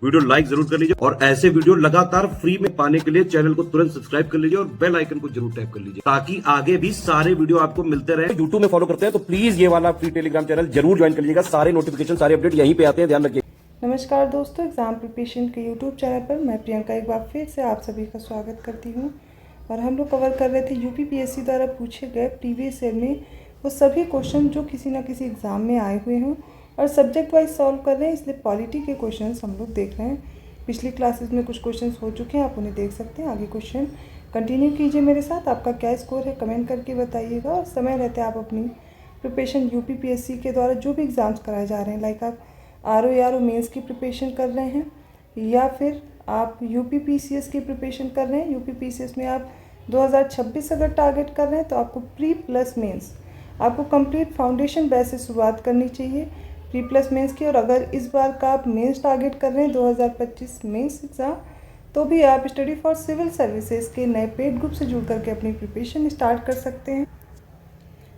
Video like जरूर कर लीजिए और ऐसे वीडियो लगातार फ्री में पाने के लिए चैनल को तुरंत सब्सक्राइब कर लीजिए और बेल आइकन को जरूर टैप कर लीजिए ताकि आगे भी सारे वीडियो आपको मिलते रहे। यूट्यूब में फॉलो करते हैं तो प्लीज ये वाला फ्री टेलीग्राम चैनल जरूर ज्वाइन कर लीजिएगा। सारे नोटिफिकेशन सारे अपडेट यहीं पे आते हैं, ध्यान रखिए। नमस्कार दोस्तों, एग्जाम प्रिपरेशन के यूट्यूब चैनल पर मैं प्रियंका एक बार फिर से आप सभी का स्वागत करती हूं। और हम लोग कवर कर रहे थे यूपीपीएससी द्वारा पूछे गए प्रीवियस ईयर में वो सभी क्वेश्चन जो किसी ना किसी एग्ज़ाम में आए हुए हों और सब्जेक्ट वाइज सॉल्व कर रहे हैं, इसलिए पॉलिटी के क्वेश्चंस हम लोग देख रहे हैं। पिछली क्लासेस में कुछ क्वेश्चंस हो चुके हैं, आप उन्हें देख सकते हैं। आगे क्वेश्चन कंटिन्यू कीजिए मेरे साथ। आपका क्या स्कोर है कमेंट करके बताइएगा और समय रहते आप अपनी प्रिपरेशन यूपीपीएससी के द्वारा जो भी एग्ज़ाम्स कराए जा रहे हैं, लाइक आप आरओ मेंस की प्रिपरेशन कर रहे हैं या फिर आप यूपीपीसीएस की प्रिपरेशन कर रहे हैं। यूपीपीसीएस में आप 2026 अगर टारगेट कर रहे हैं तो आपको प्री प्लस मेंस आपको कंप्लीट फाउंडेशन बेस से शुरुआत करनी चाहिए प्री प्लस मेंस की। और अगर इस बार का आप मेंस टारगेट कर रहे हैं 2025 मेंस एग्ज़ाम, तो भी आप स्टडी फॉर सिविल सर्विसेज के नए पेड ग्रुप से जुड़ करके अपनी प्रिपरेशन स्टार्ट कर सकते हैं।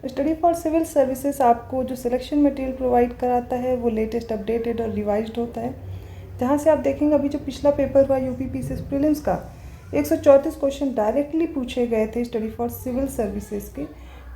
स्टडी फॉर सिविल सर्विसेज आपको जो सिलेक्शन मटेरियल प्रोवाइड कराता है वो लेटेस्ट अपडेटेड और रिवाइज्ड होता है, जहाँ से आप देखेंगे अभी जो पिछला पेपर हुआ यूपीपीसीएस प्रीलिम्स का 134 क्वेश्चन डायरेक्टली पूछे गए थे स्टडी फॉर सिविल सर्विसेज के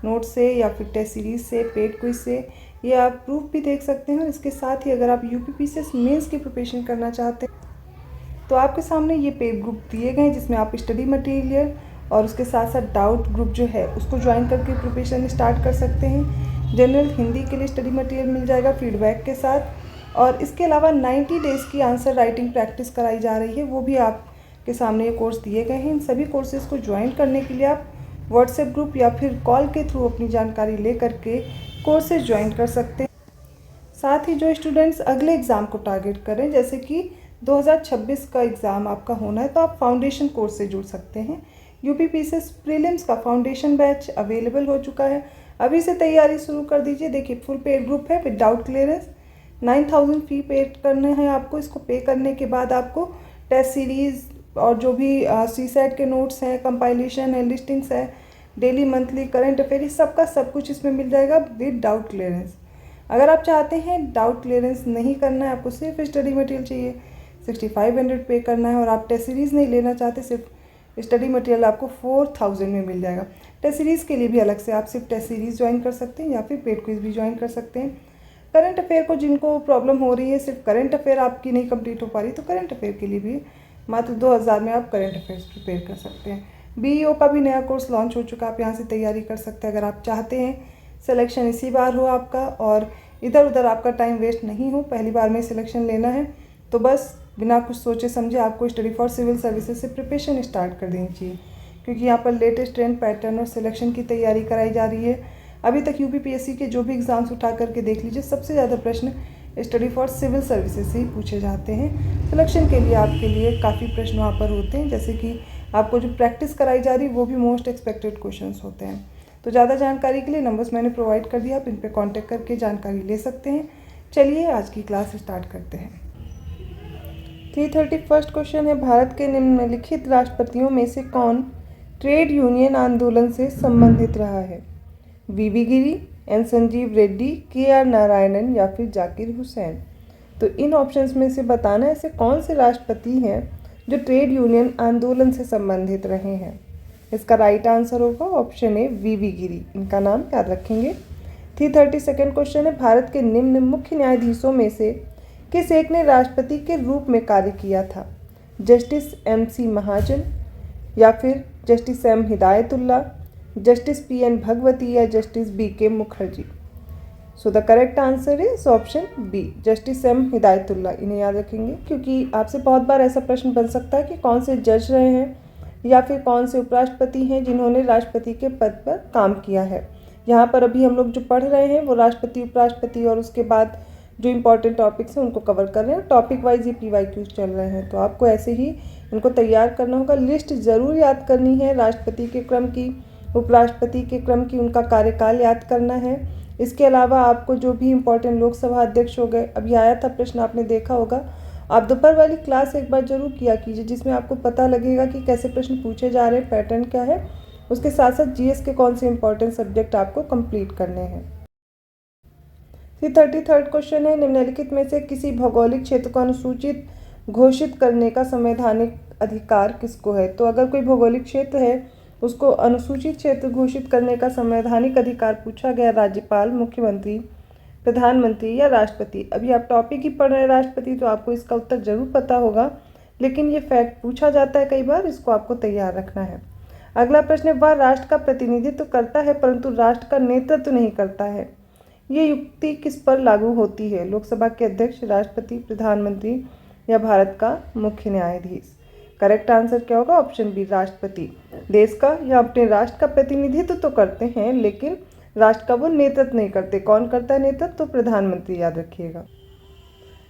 नोट से या फिर टेस्ट सीरीज से, पेड क्विज से। ये आप प्रूफ भी देख सकते हैं। और इसके साथ ही अगर आप यूपीपीसीएस मेंस की प्रिपरेशन करना चाहते हैं तो आपके सामने ये पेड ग्रुप दिए गए हैं जिसमें आप स्टडी मटेरियल और उसके साथ साथ डाउट ग्रुप जो है उसको ज्वाइन करके प्रिपरेशन स्टार्ट कर सकते हैं। जनरल हिंदी के लिए स्टडी मटेरियल मिल जाएगा फीडबैक के साथ। और इसके अलावा 90 डेज़ की आंसर राइटिंग प्रैक्टिस कराई जा रही है, वो भी आपके सामने ये कोर्स दिए गए हैं। इन सभी कोर्सेज को ज्वाइन करने के लिए आप व्हाट्सएप ग्रुप या फिर कॉल के थ्रू अपनी जानकारी ले करके कोर्सेज ज्वाइन कर सकते हैं। साथ ही जो स्टूडेंट्स अगले एग्ज़ाम को टारगेट करें, जैसे कि 2026 का एग्ज़ाम आपका होना है, तो आप फाउंडेशन कोर्स से जुड़ सकते हैं। यूपीपीसीएस प्रीलिम्स का फाउंडेशन बैच अवेलेबल हो चुका है, अभी से तैयारी शुरू कर दीजिए। देखिए फुल पेड ग्रुप है विदाउट क्लियरेंस, 9000 फी पे करना है आपको। इसको पे करने के बाद आपको टेस्ट सीरीज़ और जो भी सीसेट के नोट्स हैं, कंपाइलेशन है, लिस्टिंग्स है, डेली मंथली करंट अफेयर, सबका सब कुछ इसमें मिल जाएगा विद डाउट क्लियरेंस। अगर आप चाहते हैं डाउट क्लियरेंस नहीं करना है, आपको सिर्फ स्टडी मटेरियल चाहिए, 6500 पे करना है और आप टेस्ट सीरीज़ नहीं लेना चाहते, सिर्फ स्टडी मटेरियल आपको 4000 में मिल जाएगा। टेस्ट सीरीज़ के लिए भी अलग से आप सिर्फ टेस्ट सीरीज़ ज्वाइन कर सकते हैं या फिर पेड क्विज भी ज्वाइन कर सकते हैं। करंट अफेयर को जिनको प्रॉब्लम हो रही है, सिर्फ करंट अफेयर आपकी नहीं कंप्लीट हो पा रही, तो करंट अफेयर के लिए भी मात्र 2000 में आप करंट अफेयर्स प्रिपेयर कर सकते हैं। बीईओ का भी नया कोर्स लॉन्च हो चुका है, आप यहाँ से तैयारी कर सकते हैं। अगर आप चाहते हैं सिलेक्शन इसी बार हो आपका और इधर उधर आपका टाइम वेस्ट नहीं हो, पहली बार में सिलेक्शन लेना है, तो बस बिना कुछ सोचे समझे आपको स्टडी फॉर सिविल सर्विसेज से प्रिपरेशन स्टार्ट कर देनी चाहिए, क्योंकि यहाँ पर लेटेस्ट ट्रेंड पैटर्न और सिलेक्शन की तैयारी कराई जा रही है। अभी तक यूपीपीएससी के जो भी एग्ज़ाम्स उठा करके देख लीजिए, सबसे ज़्यादा प्रश्न स्टडी फॉर सिविल सर्विसेज से ही पूछे जाते हैं। सिलेक्शन के लिए आपके लिए काफ़ी प्रश्न वहाँ पर होते हैं, जैसे कि आपको जो प्रैक्टिस कराई जा रही है वो भी मोस्ट एक्सपेक्टेड क्वेश्चंस होते हैं। तो ज़्यादा जानकारी के लिए नंबर्स मैंने प्रोवाइड कर दिया, आप इन पर कॉन्टैक्ट करके जानकारी ले सकते हैं। चलिए आज की क्लास स्टार्ट करते हैं। 331 क्वेश्चन है, भारत के निम्नलिखित राष्ट्रपतियों में से कौन ट्रेड यूनियन आंदोलन से संबंधित रहा है? वीवी गिरी, एन संजीव रेड्डी, केआर नारायणन या फिर जाकिर हुसैन। तो इन ऑप्शंस में से बताना ऐसे कौन से राष्ट्रपति हैं जो ट्रेड यूनियन आंदोलन से संबंधित रहे हैं। इसका राइट आंसर होगा ऑप्शन ए वीवी गिरी, इनका नाम याद रखेंगे। 332 क्वेश्चन है, भारत के निम्न मुख्य न्यायाधीशों में से किस एक ने राष्ट्रपति के रूप में कार्य किया था? जस्टिस MC महाजन या फिर justice M Hidayatullah, justice PN Bhagwati या justice BK Mukherjee. So the correct answer is option B, justice M Hidayatullah. इन्हें याद रखेंगे क्योंकि आपसे बहुत बार ऐसा प्रश्न बन सकता है कि कौन से जज रहे हैं या फिर कौन से उपराष्ट्रपति हैं जिन्होंने राष्ट्रपति के पद पर काम किया है। यहाँ पर अभी हम लोग जो पढ़ रहे हैं वो राष्ट्रपति, उपराष्ट्रपति और उसके बाद जो इंपॉर्टेंट टॉपिक्स हैं उनको कवर कर रहे हैं। टॉपिक वाइज ये PYQs चल रहे हैं, तो आपको ऐसे ही इनको तैयार करना होगा। लिस्ट ज़रूर याद करनी है, राष्ट्रपति के क्रम की, उपराष्ट्रपति के क्रम की, उनका कार्यकाल याद करना है। इसके अलावा आपको जो भी इम्पोर्टेंट लोकसभा अध्यक्ष हो गए, अभी आया था प्रश्न आपने देखा होगा, आप दोपहर वाली क्लास एक बार जरूर किया कीजिए, जिसमें आपको पता लगेगा कि कैसे प्रश्न पूछे जा रहे हैं, पैटर्न क्या है। उसके साथ साथ GS के कौन से इंपॉर्टेंट सब्जेक्ट आपको कंप्लीट करने हैं। 33rd क्वेश्चन है, निम्नलिखित में से किसी भौगोलिक क्षेत्र को अनुसूचित घोषित करने का संवैधानिक अधिकार किसको है? तो अगर कोई भौगोलिक क्षेत्र है उसको अनुसूचित क्षेत्र घोषित करने का संवैधानिक अधिकार पूछा गया, राज्यपाल, मुख्यमंत्री, प्रधानमंत्री या राष्ट्रपति। अभी आप टॉपिक ही पढ़ रहे हैं राष्ट्रपति, तो आपको इसका उत्तर जरूर पता होगा, लेकिन ये फैक्ट पूछा जाता है कई बार, इसको आपको तैयार रखना है। अगला प्रश्न है, वह राष्ट्र का प्रतिनिधित्व करता है परंतु राष्ट्र का नेतृत्व नहीं करता है। ये युक्ति किस पर लागू होती है? लोकसभा के अध्यक्ष, राष्ट्रपति, प्रधानमंत्री या भारत का मुख्य न्यायाधीश। करेक्ट आंसर क्या होगा? ऑप्शन बी, राष्ट्रपति। देश का या अपने राष्ट्र का प्रतिनिधित्व तो करते हैं लेकिन राष्ट्र का वो नेतृत्व नहीं करते। कौन करता है नेतृत्व? तो प्रधानमंत्री, याद रखिएगा।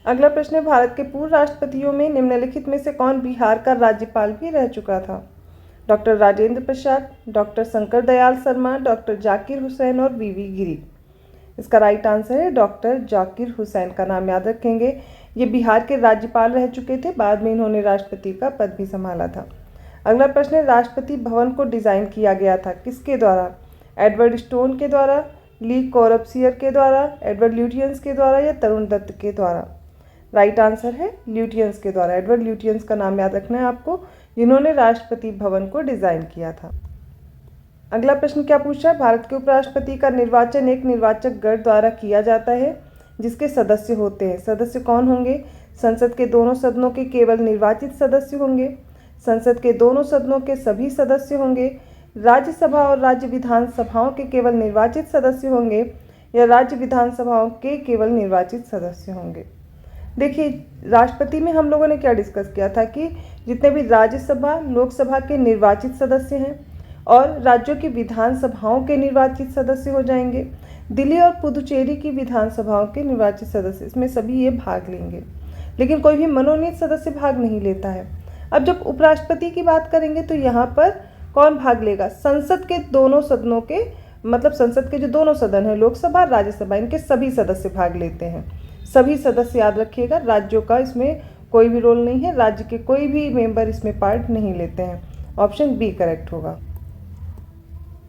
अगला प्रश्न है, भारत के पूर्व राष्ट्रपतियों में निम्नलिखित में से कौन बिहार का राज्यपाल भी रह चुका था? Doctor Rajendra Prasad, doctor Shankar Dayal Sharma, doctor Zakir Hussain और वीवी गिरी। इसका राइट आंसर है डॉक्टर जाकिर हुसैन। का नाम याद रखेंगे। ये बिहार के राज्यपाल रह चुके थे, बाद में इन्होंने राष्ट्रपति का पद भी संभाला था। अगला प्रश्न है, राष्ट्रपति भवन को डिज़ाइन किया गया था किसके द्वारा? एडवर्ड स्टोन के द्वारा, ली कॉरबसियर के द्वारा, एडवर्ड ल्यूटियंस के द्वारा या तरुण दत्त के द्वारा? राइट आंसर है ल्यूटियंस के द्वारा। एडवर्ड ल्यूटियंस का नाम याद रखना है आपको, जिन्होंने राष्ट्रपति भवन को डिज़ाइन किया था। अगला प्रश्न क्या पूछा है, भारत के उपराष्ट्रपति का निर्वाचन एक निर्वाचक गण द्वारा किया जाता है जिसके सदस्य होते हैं। सदस्य कौन होंगे? संसद के दोनों सदनों के केवल निर्वाचित सदस्य होंगे, संसद के दोनों सदनों के सभी सदस्य होंगे, राज्यसभा और राज्य विधानसभाओं के केवल निर्वाचित सदस्य होंगे या राज्य विधानसभाओं के केवल निर्वाचित सदस्य होंगे। देखिए, राष्ट्रपति में हम लोगों ने क्या डिस्कस किया था कि जितने भी राज्यसभा, लोकसभा के निर्वाचित सदस्य हैं और राज्यों की विधानसभाओं के निर्वाचित सदस्य हो जाएंगे, दिल्ली और पुदुचेरी की विधानसभाओं के निर्वाचित सदस्य, इसमें सभी ये भाग लेंगे, लेकिन कोई भी मनोनीत सदस्य भाग नहीं लेता है। अब जब उपराष्ट्रपति की बात करेंगे तो यहाँ पर कौन भाग लेगा? संसद के दोनों सदनों के, मतलब संसद के जो दोनों सदन हैं, लोकसभा, राज्यसभा, इनके सभी सदस्य भाग लेते हैं। सभी सदस्य, याद रखिएगा, राज्यों का इसमें कोई भी रोल नहीं है, राज्य के कोई भी मेंबर इसमें पार्ट नहीं लेते हैं। ऑप्शन बी करेक्ट होगा।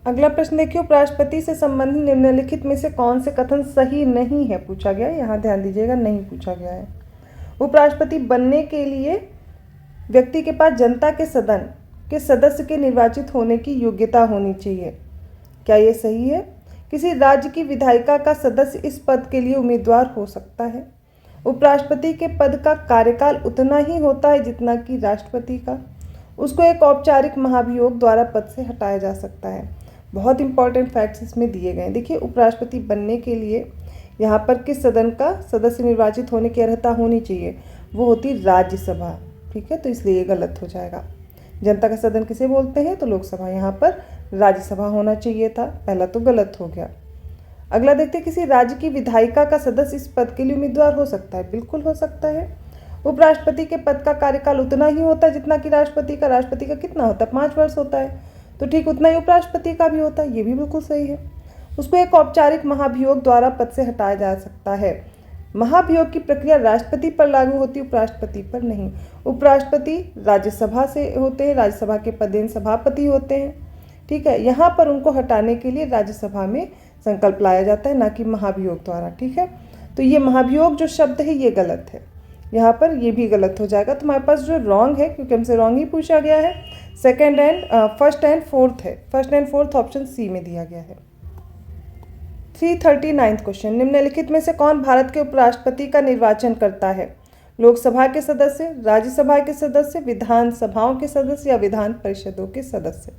अगला प्रश्न देखिए, उपराष्ट्रपति से संबंधित निम्नलिखित में से कौन से कथन सही नहीं है? पूछा गया है, यहाँ ध्यान दीजिएगा, नहीं पूछा गया है। उपराष्ट्रपति बनने के लिए व्यक्ति के पास जनता के सदन के सदस्य के निर्वाचित होने की योग्यता होनी चाहिए। क्या ये सही है? किसी राज्य की विधायिका का सदस्य इस पद के लिए उम्मीदवार हो सकता है। उपराष्ट्रपति के पद का कार्यकाल उतना ही होता है जितना कि राष्ट्रपति का। उसको एक औपचारिक महाभियोग द्वारा पद से हटाया जा सकता है। बहुत इंपॉर्टेंट फैक्ट्स इसमें दिए गए हैं। देखिए, उपराष्ट्रपति बनने के लिए यहाँ पर किस सदन का सदस्य निर्वाचित होने की अर्हता होनी चाहिए? वो होती राज्यसभा। ठीक है, तो इसलिए ये गलत हो जाएगा। जनता का सदन किसे बोलते हैं? तो लोकसभा, यहाँ पर राज्यसभा होना चाहिए था, पहला तो गलत हो गया। अगला देखते हैं, किसी राज्य की विधायिका का सदस्य इस पद के लिए उम्मीदवार हो सकता है? बिल्कुल हो सकता है। उपराष्ट्रपति के पद का कार्यकाल उतना ही होता है जितना कि राष्ट्रपति का। राष्ट्रपति का कितना होता है? 5 वर्ष होता है, तो ठीक उतना ही उपराष्ट्रपति का भी होता है। ये भी बिल्कुल सही है। उसको एक औपचारिक महाभियोग द्वारा पद से हटाया जा सकता है। महाभियोग की प्रक्रिया राष्ट्रपति पर लागू होती है, उपराष्ट्रपति पर नहीं। उपराष्ट्रपति राज्यसभा से होते हैं, राज्यसभा के पदेन सभापति होते हैं। ठीक है, यहाँ पर उनको हटाने के लिए राज्यसभा में संकल्प लाया जाता है, ना कि महाभियोग द्वारा। ठीक है, तो ये महाभियोग जो शब्द है ये गलत है, यहाँ पर ये भी गलत हो जाएगा। तो हमारे पास जो रॉन्ग है, क्योंकि हमसे रॉन्ग ही पूछा गया है, फर्स्ट एंड फोर्थ है। First and fourth option C में दिया गया है। 339 क्वेश्चन, निम्नलिखित में से कौन भारत के उपराष्ट्रपति का निर्वाचन करता है? लोकसभा के सदस्य, राज्यसभा के सदस्य, विधानसभाओं के सदस्य या विधान परिषदों के सदस्य?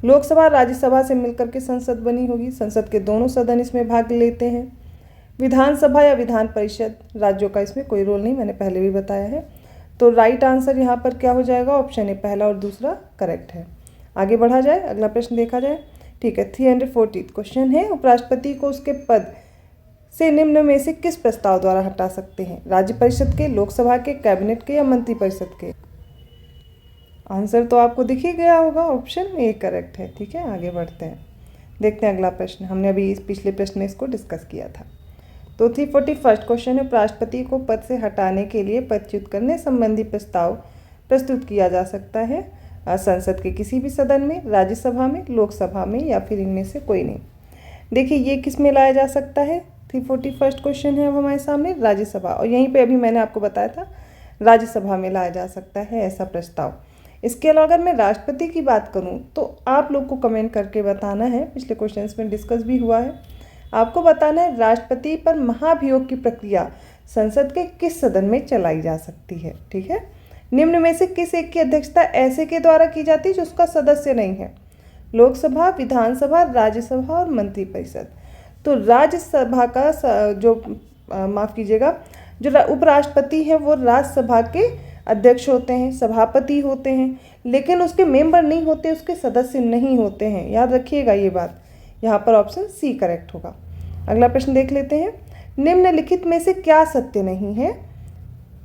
लोकसभा राज्यसभा से मिलकर के संसद बनी होगी, संसद के दोनों सदन इसमें भाग लेते हैं। विधानसभा या विधान परिषद, राज्यों का इसमें कोई रोल नहीं, मैंने पहले भी बताया है। तो राइट आंसर यहाँ पर क्या हो जाएगा? ऑप्शन ए, पहला और दूसरा करेक्ट है। आगे बढ़ा जाए, अगला प्रश्न देखा जाए। ठीक है, 340 क्वेश्चन है, उपराष्ट्रपति को उसके पद से निम्न में से किस प्रस्ताव द्वारा हटा सकते हैं? राज्य परिषद के, लोकसभा के, कैबिनेट के या मंत्रिपरिषद के? आंसर तो आपको दिख ही गया होगा, ऑप्शन ए करेक्ट है। ठीक है, आगे बढ़ते हैं, देखते हैं अगला प्रश्न। हमने अभी इस पिछले प्रश्न में इसको डिस्कस किया था। तो 341 क्वेश्चन है, उपराष्ट्रपति को पद से हटाने के लिए पदच्युत करने संबंधी प्रस्ताव प्रस्तुत किया जा सकता है संसद के किसी भी सदन में, राज्यसभा में, लोकसभा में या फिर इनमें से कोई नहीं। देखिए, ये किस में लाया जा सकता है? 341 क्वेश्चन है अब हमारे सामने, राज्यसभा। और यहीं पे अभी मैंने आपको बताया था राज्यसभा में लाया जा सकता है ऐसा प्रस्ताव। इसके अलावा अगर मैं राष्ट्रपति की बात करूं तो आप लोग को कमेंट करके बताना है, पिछले क्वेश्चंस में डिस्कस भी हुआ है, आपको बताना है राष्ट्रपति पर महाभियोग की प्रक्रिया संसद के किस सदन में चलाई जा सकती है। ठीक है, निम्न में से किस एक की अध्यक्षता ऐसे के द्वारा की जाती है जो उसका सदस्य नहीं है? लोकसभा, विधानसभा, राज्यसभा और मंत्रिपरिषद। तो राज्यसभा का जो माफ़ कीजिएगा, जो उपराष्ट्रपति हैं वो राज्यसभा के अध्यक्ष होते हैं, सभापति होते हैं, लेकिन उसके मेंबर नहीं होते, उसके सदस्य नहीं होते हैं। याद रखिएगा ये बात, यहाँ पर ऑप्शन सी करेक्ट होगा। अगला प्रश्न देख लेते हैं, निम्नलिखित में से क्या सत्य नहीं है?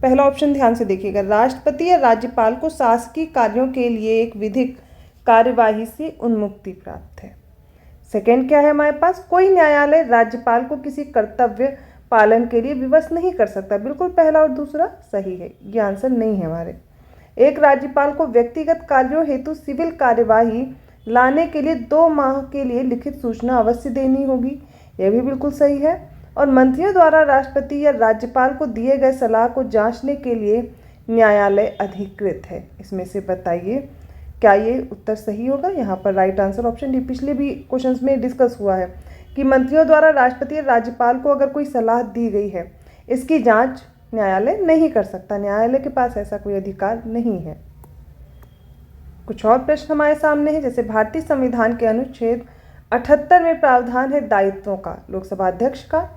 पहला ऑप्शन ध्यान से देखिएगा, राष्ट्रपति या राज्यपाल को शासकीय कार्यों के लिए एक विधिक कार्यवाही से उन्मुक्ति प्राप्त है। सेकंड क्या है हमारे पास, कोई न्यायालय राज्यपाल को किसी कर्तव्य पालन के लिए विवश नहीं कर सकता। बिल्कुल पहला और दूसरा सही है, ये आंसर नहीं है हमारे। एक राज्यपाल को व्यक्तिगत कार्यों हेतु सिविल कार्यवाही लाने के लिए 2 माह के लिए लिखित सूचना अवश्य देनी होगी, यह भी बिल्कुल सही है। और मंत्रियों द्वारा राष्ट्रपति या राज्यपाल को दिए गए सलाह को जांचने के लिए न्यायालय अधिकृत है। इसमें से बताइए क्या ये उत्तर सही होगा? यहाँ पर राइट आंसर ऑप्शन डी। पिछले भी क्वेश्चंस में डिस्कस हुआ है कि मंत्रियों द्वारा राष्ट्रपति या राज्यपाल को अगर कोई सलाह दी गई है, इसकी जांच न्यायालय नहीं कर सकता, न्यायालय के पास ऐसा कोई अधिकार नहीं है। कुछ और प्रश्न हमारे सामने है, जैसे भारतीय संविधान के अनुच्छेद 78 में प्रावधान है दायित्वों का लोकसभा अध्यक्ष का,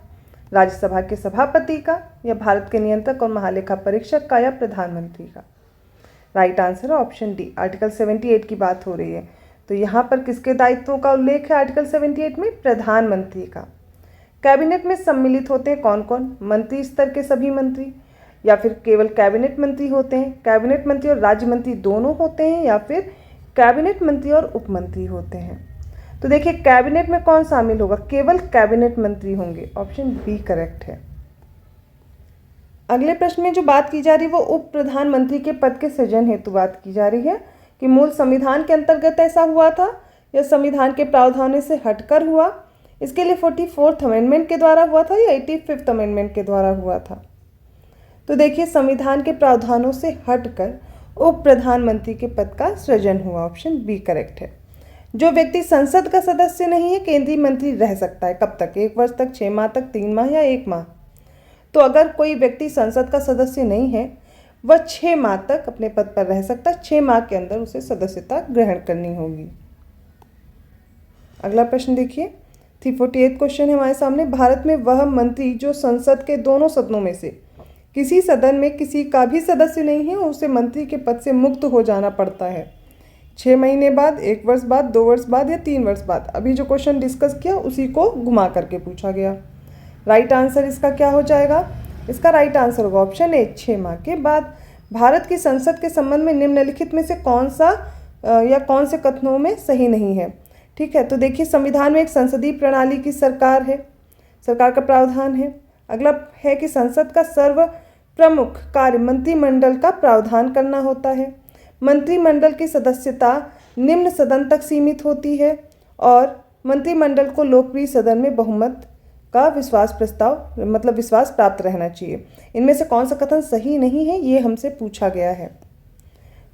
राज्यसभा के सभापति का, या भारत के नियंत्रक और महालेखा परीक्षक का, या प्रधानमंत्री का? राइट आंसर है ऑप्शन डी, आर्टिकल 78 की बात हो रही है। तो यहाँ पर किसके दायित्वों का उल्लेख है आर्टिकल 78 में? प्रधानमंत्री का। कैबिनेट में सम्मिलित होते हैं कौन कौन? मंत्री स्तर के सभी मंत्री, या फिर केवल कैबिनेट मंत्री होते हैं? कैबिनेट मंत्री और राज्य मंत्री दोनों होते हैं, या फिर कैबिनेट मंत्री और उपमंत्री होते हैं? तो देखिए कैबिनेट में कौन शामिल होगा? केवल कैबिनेट मंत्री होंगे, ऑप्शन बी करेक्ट है। अगले प्रश्न में जो बात की जा रही है वो उप प्रधानमंत्री के पद के सृजन हेतु बात की जा रही है कि मूल संविधान के अंतर्गत ऐसा हुआ था या संविधान के प्रावधानों से हटकर हुआ। इसके लिए 44th अमेंडमेंट के द्वारा हुआ था या 85th अमेंडमेंट के द्वारा हुआ था? तो देखिए संविधान के प्रावधानों से हटकर उप प्रधानमंत्री के पद का सृजन हुआ, ऑप्शन बी करेक्ट है। जो व्यक्ति संसद का सदस्य नहीं है केंद्रीय मंत्री रह सकता है, कब तक? 1 वर्ष तक, 6 माह तक, 3 माह या 1 माह? तो अगर कोई व्यक्ति संसद का सदस्य नहीं है वह 6 माह तक अपने पद पर रह सकता है, 6 माह के अंदर उसे सदस्यता ग्रहण करनी होगी। अगला प्रश्न देखिए, 348 क्वेश्चन है हमारे सामने, भारत में वह मंत्री जो संसद के दोनों सदनों में से किसी सदन में किसी का भी सदस्य नहीं है उसे मंत्री के पद से मुक्त हो जाना पड़ता है 6 महीने बाद, 1 वर्ष बाद, 2 वर्ष बाद या 3 वर्ष बाद। अभी जो क्वेश्चन डिस्कस किया उसी को घुमा करके पूछा गया। राइट आंसर इसका क्या हो जाएगा? इसका राइट आंसर होगा ऑप्शन ए, 6 माह के बाद। भारत की संसद के संबंध में निम्नलिखित में से कौन सा या कौन से कथनों में सही नहीं है? ठीक है, तो देखिए संविधान में एक संसदीय प्रणाली की सरकार है, सरकार का प्रावधान है। अगला है कि संसद का सर्व प्रमुख कार्य मंत्रिमंडल का प्रावधान करना होता है। मंत्रिमंडल की सदस्यता निम्न सदन तक सीमित होती है और मंत्रिमंडल को लोकप्रिय सदन में बहुमत का विश्वास प्राप्त रहना चाहिए। इनमें से कौन सा कथन सही नहीं है ये हमसे पूछा गया है।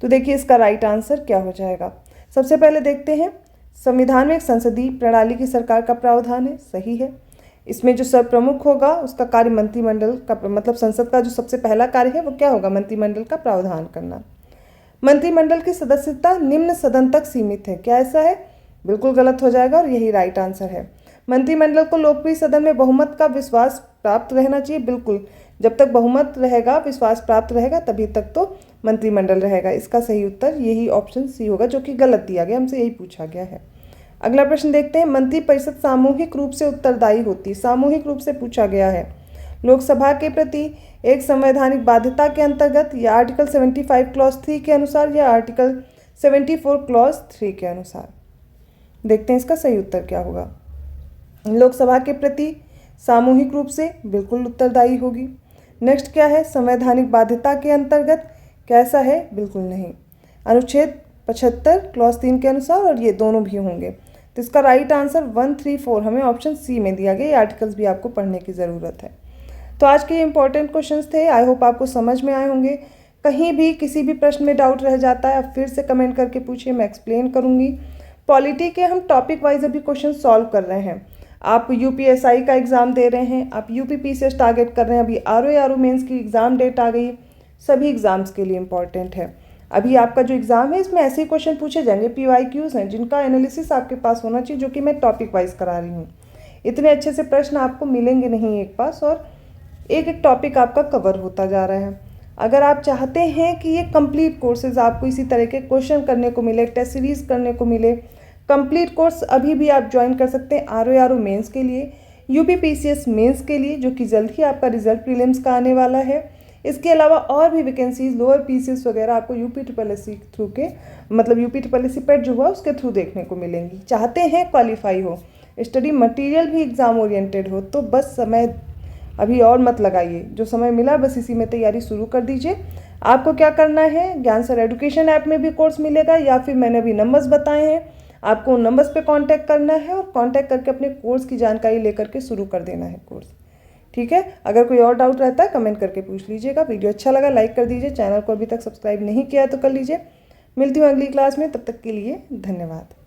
तो देखिए इसका राइट आंसर क्या हो जाएगा? सबसे पहले देखते हैं, संविधान में एक संसदीय प्रणाली की सरकार का प्रावधान है, सही है। इसमें जो सर्वप्रमुख होगा उसका कार्य मंत्रिमंडल का संसद का जो सबसे पहला कार्य है वो क्या होगा? मंत्रिमंडल का प्रावधान करना। मंत्रिमंडल की सदस्यता निम्न सदन तक सीमित है, क्या ऐसा है? बिल्कुल गलत हो जाएगा और यही राइट आंसर है। मंत्रिमंडल को लोकप्रिय सदन में बहुमत का विश्वास प्राप्त रहना चाहिए, बिल्कुल। जब तक बहुमत रहेगा, विश्वास प्राप्त रहेगा, तभी तक तो मंत्रिमंडल रहेगा। इसका सही उत्तर यही ऑप्शन सी होगा, जो कि गलत दिया गया, हमसे यही पूछा गया है। अगला प्रश्न देखते हैं, मंत्रिपरिषद सामूहिक रूप से उत्तरदायी होती है, सामूहिक रूप से पूछा गया है। लोकसभा के प्रति एक संवैधानिक बाध्यता के अंतर्गत, या आर्टिकल 75 क्लॉज 3 के अनुसार, या आर्टिकल 74 क्लॉज 3 के अनुसार। देखते हैं इसका सही उत्तर क्या होगा। लोकसभा के प्रति सामूहिक रूप से बिल्कुल उत्तरदायी होगी। नेक्स्ट क्या है? संवैधानिक बाध्यता के अंतर्गत, कैसा है? बिल्कुल नहीं। अनुच्छेद 75 क्लॉज 3 के अनुसार, और ये दोनों भी होंगे। तो इसका राइट आंसर 1, 3, 4 हमें ऑप्शन सी में दिया गया। ये आर्टिकल्स भी आपको पढ़ने की ज़रूरत है। तो आज के इंपॉर्टेंट क्वेश्चंस थे, आई होप आपको समझ में आए होंगे। कहीं भी किसी भी प्रश्न में डाउट रह जाता है आप फिर से कमेंट करके पूछिए, मैं एक्सप्लेन करूँगी। पॉलिटी के हम टॉपिक वाइज अभी क्वेश्चन सॉल्व कर रहे हैं। आप यूपीएसआई का एग्ज़ाम दे रहे हैं, आप यूपीपीसीएस टारगेट कर रहे हैं, अभी आरओ मेंस की एग्ज़ाम डेट आ गई, सभी एग्ज़ाम्स के लिए इम्पॉर्टेंट है। अभी आपका जो एग्ज़ाम है इसमें ऐसे ही क्वेश्चन पूछे जाएंगे, PYQs हैं जिनका एनालिसिस आपके पास होना चाहिए, जो कि मैं टॉपिक वाइज करा रही हूँ। इतने अच्छे से प्रश्न आपको मिलेंगे नहीं एक पास, और एक एक टॉपिक आपका कवर होता जा रहा है। अगर आप चाहते हैं कि ये कंप्लीट कोर्सेज आपको इसी तरह के क्वेश्चन करने को मिले, टेस्ट सीरीज करने को मिले, कंप्लीट कोर्स अभी भी आप ज्वाइन कर सकते हैं आरओ मेंस के लिए, यूपीपीसीएस मेंस के लिए, जो कि जल्द ही आपका रिजल्ट प्रीलिम्स का आने वाला है। इसके अलावा और भी वैकेंसीज लोअर पीसीएस वगैरह आपको यूपीट्रिपलएससी थ्रू के, मतलब यूपीट्रिपलएससी पेड जो हुआ उसके थ्रू देखने को मिलेंगी। चाहते हैं क्वालिफाई हो, स्टडी मटेरियल भी एग्ज़ाम ओरिएंटेड हो, तो बस समय अभी और मत लगाइए, जो समय मिला बस इसी में तैयारी शुरू कर दीजिए। आपको क्या करना है, ज्ञान सर एजुकेशन ऐप में भी कोर्स मिलेगा, या फिर मैंने अभी नंबर्स बताए हैं, आपको उन नंबर्स पे कांटेक्ट करना है और कांटेक्ट करके अपने कोर्स की जानकारी लेकर के शुरू कर देना है कोर्स। ठीक है, अगर कोई और डाउट रहता है कमेंट करके पूछ लीजिएगा। वीडियो अच्छा लगा लाइक कर दीजिए, चैनल को अभी तक सब्सक्राइब नहीं किया तो कर लीजिए। मिलती हूँ अगली क्लास में, तब तक के लिए धन्यवाद।